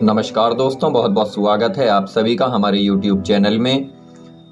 नमस्कार दोस्तों, बहुत बहुत स्वागत है आप सभी का हमारे YouTube चैनल में।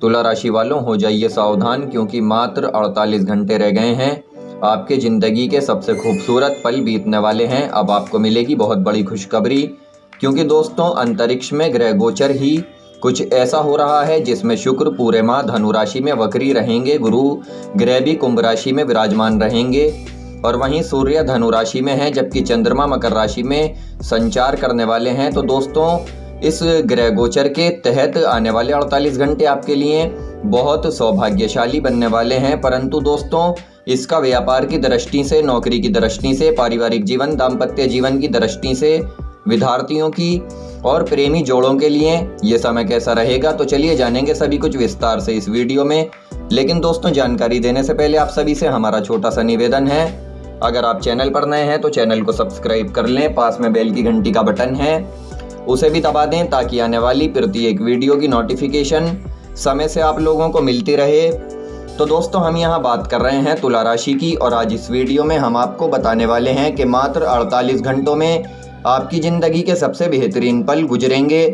तुला राशि वालों, हो जाइए सावधान क्योंकि मात्र 48 घंटे रह गए हैं। आपके ज़िंदगी के सबसे खूबसूरत पल बीतने वाले हैं। अब आपको मिलेगी बहुत बड़ी खुशखबरी क्योंकि दोस्तों अंतरिक्ष में ग्रह गोचर ही कुछ ऐसा हो रहा है जिसमें शुक्र पूरे माह धनु राशि में वक्री रहेंगे, गुरु ग्रह भी कुंभ राशि में विराजमान रहेंगे और वहीं सूर्य धनु राशि में है जबकि चंद्रमा मकर राशि में संचार करने वाले हैं। तो दोस्तों इस ग्रह गोचर के तहत आने वाले 48 घंटे आपके लिए बहुत सौभाग्यशाली बनने वाले हैं। परंतु दोस्तों इसका व्यापार की दृष्टि से, नौकरी की दृष्टि से, पारिवारिक जीवन, दाम्पत्य जीवन की दृष्टि से, विद्यार्थियों की और प्रेमी जोड़ों के लिए ये समय कैसा रहेगा, तो चलिए जानेंगे सभी कुछ विस्तार से इस वीडियो में। लेकिन दोस्तों जानकारी देने से पहले आप सभी से हमारा छोटा सा निवेदन है, अगर आप चैनल पर नए हैं तो चैनल को सब्सक्राइब कर लें, पास में बेल की घंटी का बटन है उसे भी दबा दें ताकि आने वाली प्रत्येक वीडियो की नोटिफिकेशन समय से आप लोगों को मिलती रहे। तो दोस्तों हम यहाँ बात कर रहे हैं तुला राशि की और आज इस वीडियो में हम आपको बताने वाले हैं कि मात्र 48 घंटों में आपकी ज़िंदगी के सबसे बेहतरीन पल गुजरेंगे।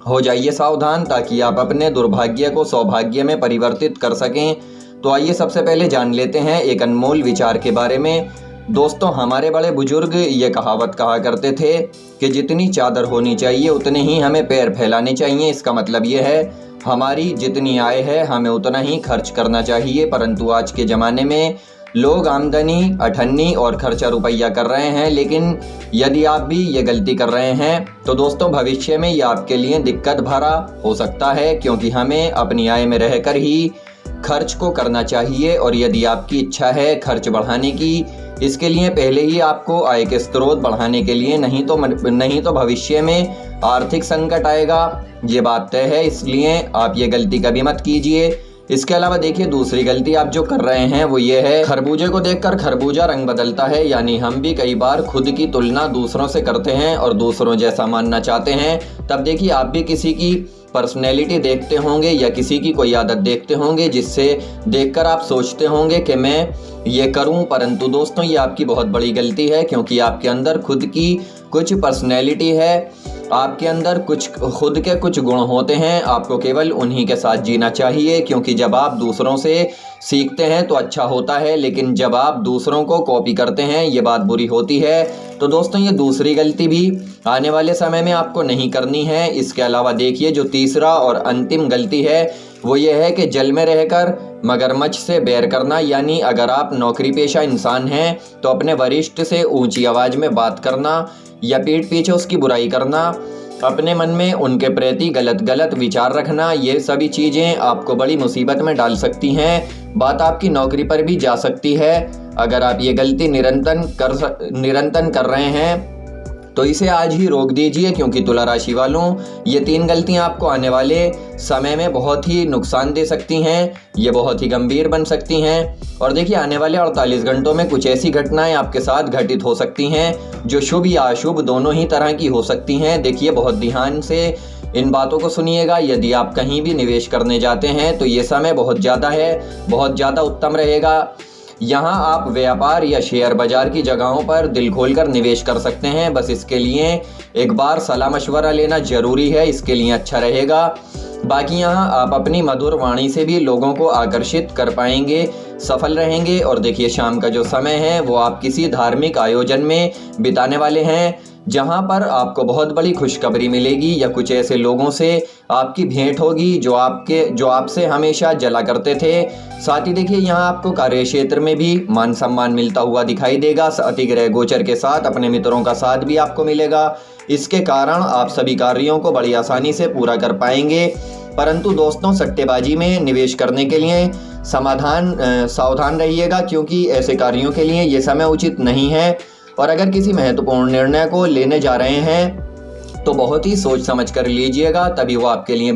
हो जाइए सावधान ताकि आप अपने दुर्भाग्य को सौभाग्य में परिवर्तित कर सकें। तो आइए सबसे पहले जान लेते हैं एक अनमोल विचार के बारे में। दोस्तों हमारे बड़े बुजुर्ग ये कहावत कहा करते थे कि जितनी चादर होनी चाहिए उतने ही हमें पैर फैलाने चाहिए। इसका मतलब ये है हमारी जितनी आय है हमें उतना ही खर्च करना चाहिए। परंतु आज के ज़माने में लोग आमदनी अठन्नी और खर्चा रुपया कर रहे हैं। लेकिन यदि आप भी ये गलती कर रहे हैं तो दोस्तों भविष्य में ये आपके लिए दिक्कत भरा हो सकता है क्योंकि हमें अपनी आय में रहकर ही खर्च को करना चाहिए। और यदि आपकी इच्छा है खर्च बढ़ाने की, इसके लिए पहले ही आपको आय के स्रोत बढ़ाने के लिए, नहीं तो भविष्य में आर्थिक संकट आएगा, ये बात तय है। इसलिए आप ये गलती कभी मत कीजिए। इसके अलावा देखिए दूसरी गलती आप जो कर रहे हैं वो ये है, खरबूजे को देखकर खरबूजा रंग बदलता है। यानी हम भी कई बार खुद की तुलना दूसरों से करते हैं और दूसरों जैसा मानना चाहते हैं। तब देखिए आप भी किसी की पर्सनैलिटी देखते होंगे या किसी की कोई आदत देखते होंगे जिससे देखकर आप सोचते होंगे कि मैं ये करूं। परंतु दोस्तों ये आपकी बहुत बड़ी गलती है क्योंकि आपके अंदर खुद की कुछ पर्सनैलिटी है, आपके अंदर कुछ खुद के कुछ गुण होते हैं। आपको केवल उन्हीं के साथ जीना चाहिए क्योंकि जब आप दूसरों से सीखते हैं तो अच्छा होता है, लेकिन जब आप दूसरों को कॉपी करते हैं ये बात बुरी होती है। तो दोस्तों ये दूसरी गलती भी आने वाले समय में आपको नहीं करनी है। इसके अलावा देखिए जो तीसरा और अंतिम गलती है वो ये है कि जल में रहकर मगरमच्छ से बैर करना। यानी अगर आप नौकरी पेशा इंसान हैं तो अपने वरिष्ठ से ऊंची आवाज़ में बात करना या पीठ पीछे उसकी बुराई करना, अपने मन में उनके प्रति गलत विचार रखना, ये सभी चीज़ें आपको बड़ी मुसीबत में डाल सकती हैं। बात आपकी नौकरी पर भी जा सकती है। अगर आप ये गलती निरंतर कर रहे हैं तो इसे आज ही रोक दीजिए क्योंकि तुला राशि वालों ये 3 गलतियां आपको आने वाले समय में बहुत ही नुकसान दे सकती हैं, ये बहुत ही गंभीर बन सकती हैं। और देखिए आने वाले 48 घंटों में कुछ ऐसी घटनाएं आपके साथ घटित हो सकती हैं जो शुभ या अशुभ दोनों ही तरह की हो सकती हैं। देखिए बहुत ध्यान से इन बातों को सुनिएगा। यदि आप कहीं भी निवेश करने जाते हैं तो ये समय बहुत ज़्यादा उत्तम रहेगा। यहाँ आप व्यापार या शेयर बाजार की जगहों पर दिल खोलकर निवेश कर सकते हैं। बस इसके लिए एक बार सलाह मशवरा लेना जरूरी है, इसके लिए अच्छा रहेगा। बाकी यहाँ आप अपनी मधुर वाणी से भी लोगों को आकर्षित कर पाएंगे, सफल रहेंगे। और देखिए शाम का जो समय है वो आप किसी धार्मिक आयोजन में बिताने वाले हैं जहाँ पर आपको बहुत बड़ी खुशखबरी मिलेगी या कुछ ऐसे लोगों से आपकी भेंट होगी जो आपसे हमेशा जला करते थे। साथ ही देखिए यहाँ आपको कार्य क्षेत्र में भी मान सम्मान मिलता हुआ दिखाई देगा। साथ ही ग्रह गोचर के साथ अपने मित्रों का साथ भी आपको मिलेगा। इसके कारण आप सभी कार्यों को बड़ी आसानी से पूरा कर पाएंगे। परंतु दोस्तों सट्टेबाजी में निवेश करने के लिए सावधान रहिएगा क्योंकि ऐसे कार्यों के लिए ये समय उचित नहीं है। और अगर किसी महत्वपूर्ण निर्णय को लेने जा रहे हैं तो बहुत ही सोच समझ कर लीजिएगा, तभी वो आपके लिए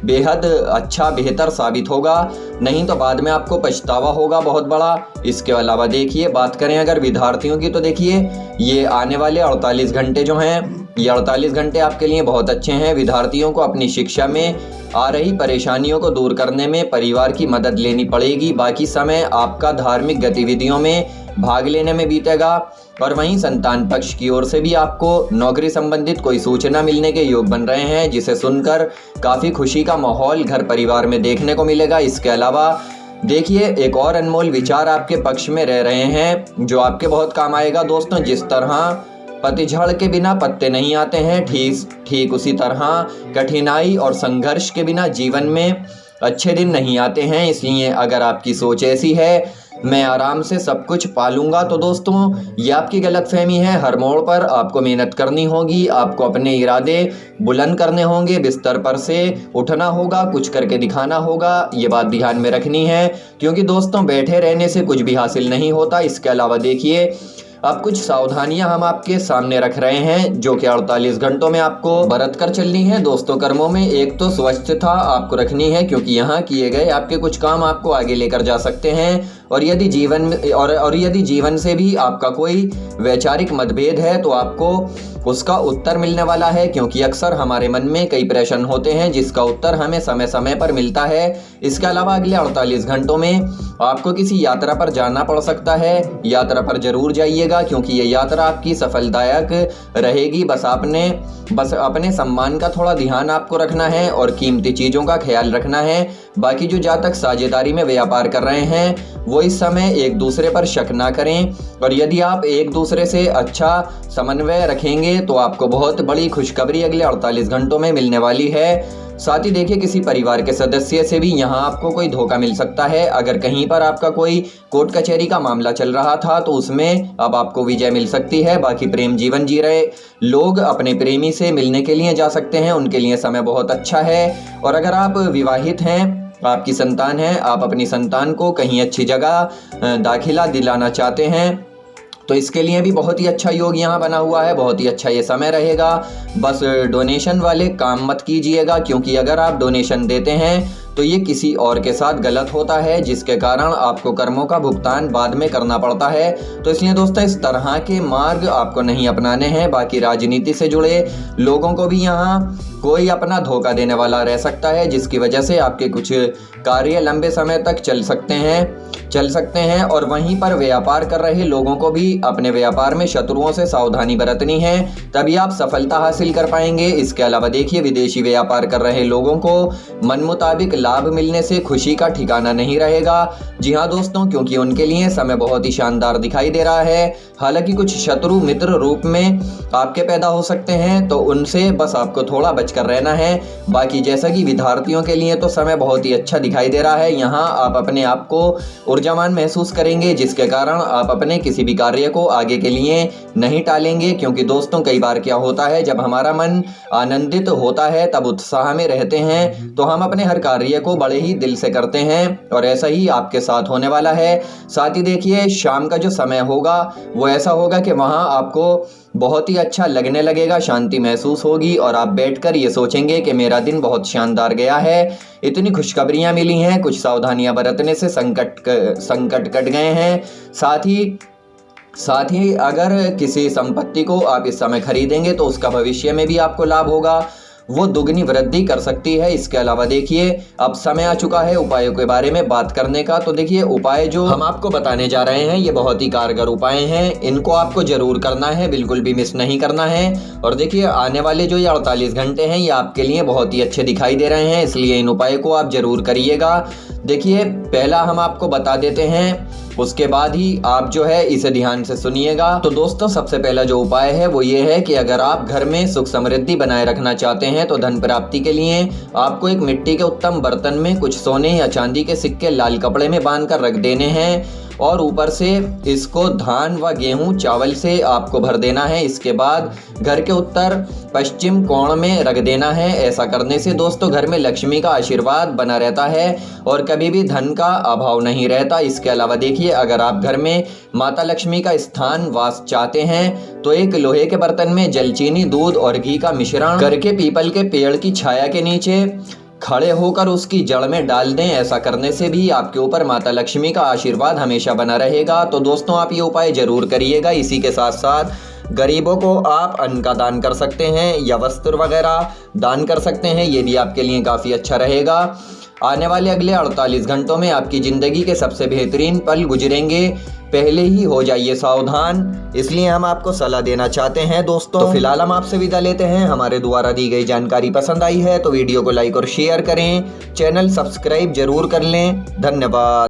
बेहद अच्छा बेहतर साबित होगा, नहीं तो बाद में आपको पछतावा होगा बहुत बड़ा। इसके अलावा देखिए बात करें अगर विद्यार्थियों की तो देखिए ये आने वाले 48 घंटे जो हैं ये 48 घंटे आपके लिए बहुत अच्छे हैं। विद्यार्थियों को अपनी शिक्षा में आ रही परेशानियों को दूर करने में परिवार की मदद लेनी पड़ेगी। बाकी समय आपका धार्मिक गतिविधियों में भाग लेने में बीतेगा। और वहीं संतान पक्ष की ओर से भी आपको नौकरी संबंधित कोई सूचना मिलने के योग बन रहे हैं, जिसे सुनकर काफ़ी खुशी का माहौल घर परिवार में देखने को मिलेगा। इसके अलावा देखिए, एक और अनमोल विचार आपके पक्ष में रह रहे हैं जो आपके बहुत काम आएगा दोस्तों। जिस तरह पतझड़ के बिना पत्ते नहीं आते हैं, ठीक उसी तरह कठिनाई और संघर्ष के बिना जीवन में अच्छे दिन नहीं आते हैं। इसलिए अगर आपकी सोच ऐसी है मैं आराम से सब कुछ पालूंगा, तो दोस्तों ये आपकी गलतफहमी है। हर मोड़ पर आपको मेहनत करनी होगी, आपको अपने इरादे बुलंद करने होंगे, बिस्तर पर से उठना होगा, कुछ करके दिखाना होगा। ये बात ध्यान में रखनी है, क्योंकि दोस्तों बैठे रहने से कुछ भी हासिल नहीं होता। इसके अलावा देखिए, अब कुछ सावधानियां हम आपके सामने रख रहे हैं जो कि 48 घंटों में आपको बरत कर चलनी है दोस्तों। कर्मों में एक तो स्वच्छता आपको रखनी है, क्योंकि यहाँ किए गए आपके कुछ काम आपको आगे लेकर जा सकते हैं। और यदि जीवन से भी आपका कोई वैचारिक मतभेद है तो आपको उसका उत्तर मिलने वाला है, क्योंकि अक्सर हमारे मन में कई प्रश्न होते हैं जिसका उत्तर हमें समय समय पर मिलता है। इसके अलावा अगले 48 घंटों में आपको किसी यात्रा पर जाना पड़ सकता है। यात्रा पर जरूर जाइएगा, क्योंकि ये यात्रा आपकी सफलदायक रहेगी। बस अपने सम्मान का थोड़ा ध्यान आपको रखना है और कीमती चीज़ों का ख्याल रखना है। बाकी जो जातक साझेदारी में व्यापार कर रहे हैं वो इस समय एक दूसरे पर शक ना करें, और यदि आप एक दूसरे से अच्छा समन्वय रखेंगे तो आपको बहुत बड़ी खुशखबरी अगले 48 घंटों में मिलने वाली है। साथ ही देखिए, किसी परिवार के सदस्य से भी यहाँ आपको कोई धोखा मिल सकता है। अगर कहीं पर आपका कोई कोर्ट कचहरी का मामला चल रहा था तो उसमें अब आपको विजय मिल सकती है। बाकी प्रेम जीवन जी रहे लोग अपने प्रेमी से मिलने के लिए जा सकते हैं, उनके लिए समय बहुत अच्छा है। और अगर आप विवाहित हैं, आपकी संतान है, आप अपनी संतान को कहीं अच्छी जगह दाखिला दिलाना चाहते हैं, तो इसके लिए भी बहुत ही अच्छा योग यहाँ बना हुआ है। बहुत ही अच्छा ये समय रहेगा। बस डोनेशन वाले काम मत कीजिएगा, क्योंकि अगर आप डोनेशन देते हैं तो ये किसी और के साथ गलत होता है, जिसके कारण आपको कर्मों का भुगतान बाद में करना पड़ता है। तो इसलिए दोस्तों इस तरह के मार्ग आपको नहीं अपनाने हैं। बाकी राजनीति से जुड़े लोगों को भी यहाँ कोई अपना धोखा देने वाला रह सकता है, जिसकी वजह से आपके कुछ कार्य लंबे समय तक चल सकते हैं। और वहीं पर व्यापार कर रहे लोगों को भी अपने व्यापार में शत्रुओं से सावधानी बरतनी है, तभी आप सफलता हासिल कर पाएंगे। इसके अलावा देखिए, विदेशी व्यापार कर रहे लोगों को मन मुताबिक लाभ मिलने से खुशी का ठिकाना नहीं रहेगा। जी हाँ दोस्तों, क्योंकि उनके लिए समय बहुत ही शानदार दिखाई दे रहा है। हालांकि कुछ शत्रु मित्र रूप में आपके पैदा हो सकते हैं, तो उनसे बस आपको थोड़ा बचकर रहना है। बाकी जैसा कि विद्यार्थियों के लिए तो समय बहुत ही अच्छा दिखाई दे रहा है। यहाँ आप अपने आप को ऊर्जावान महसूस करेंगे, जिसके कारण आप अपने किसी भी कार्य को आगे के लिए नहीं टालेंगे। क्योंकि दोस्तों कई बार क्या होता है, जब हमारा मन आनंदित होता है तब उत्साह में रहते हैं, तो हम अपने हर कार्य को बड़े ही दिल से करते हैं, और ऐसा ही आपके साथ होने वाला है। साथ ही देखिए, शाम का जो समय होगा वो ऐसा होगा कि वहाँ आपको बहुत ही अच्छा लगने लगेगा, शांति महसूस होगी, और आप बैठकर ये सोचेंगे कि मेरा दिन बहुत शानदार गया है, इतनी खुशखबरियाँ मिली हैं, कुछ सावधानियाँ बरतने से संकट कट गए हैं। साथ ही अगर किसी संपत्ति को आप इस समय खरीदेंगे तो उसका भविष्य में भी आपको लाभ होगा, वो दुगनी वृद्धि कर सकती है। इसके अलावा देखिए, अब समय आ चुका है उपायों के बारे में बात करने का। तो देखिए, उपाय जो हम आपको बताने जा रहे हैं ये बहुत ही कारगर उपाय हैं, इनको आपको जरूर करना है, बिल्कुल भी मिस नहीं करना है। और देखिए, आने वाले जो ये 48 घंटे हैं ये आपके लिए बहुत ही अच्छे दिखाई दे रहे हैं, इसलिए इन उपायों को आप जरूर करिएगा। देखिए, पहला हम आपको बता देते हैं, उसके बाद ही आप जो है इसे ध्यान से सुनिएगा। तो दोस्तों, सबसे पहला जो उपाय है वो ये है कि अगर आप घर में सुख समृद्धि बनाए रखना चाहते हैं तो धन प्राप्ति के लिए आपको एक मिट्टी के उत्तम बर्तन में कुछ सोने या चांदी के सिक्के लाल कपड़े में बांधकर रख देने हैं, और ऊपर से इसको धान व गेहूं चावल से आपको भर देना है। इसके बाद घर के उत्तर पश्चिम कोण में रख देना है। ऐसा करने से दोस्तों घर में लक्ष्मी का आशीर्वाद बना रहता है और कभी भी धन का अभाव नहीं रहता। इसके अलावा देखिए, अगर आप घर में माता लक्ष्मी का स्थान वास चाहते हैं तो एक लोहे के बर्तन में जल, चीनी, दूध और घी का मिश्रण करके पीपल के पेड़ की छाया के नीचे खड़े होकर उसकी जड़ में डाल दें। ऐसा करने से भी आपके ऊपर माता लक्ष्मी का आशीर्वाद हमेशा बना रहेगा। तो दोस्तों, आप ये उपाय जरूर करिएगा। इसी के साथ साथ गरीबों को आप अन्न का दान कर सकते हैं या वस्त्र वगैरह दान कर सकते हैं, ये भी आपके लिए काफ़ी अच्छा रहेगा। आने वाले अगले 48 घंटों में आपकी ज़िंदगी के सबसे बेहतरीन पल गुजरेंगे, पहले ही हो जाइए सावधान, इसलिए हम आपको सलाह देना चाहते हैं दोस्तों। तो फिलहाल हम आपसे विदा लेते हैं। हमारे द्वारा दी गई जानकारी पसंद आई है तो वीडियो को लाइक और शेयर करें, चैनल सब्सक्राइब जरूर कर लें। धन्यवाद।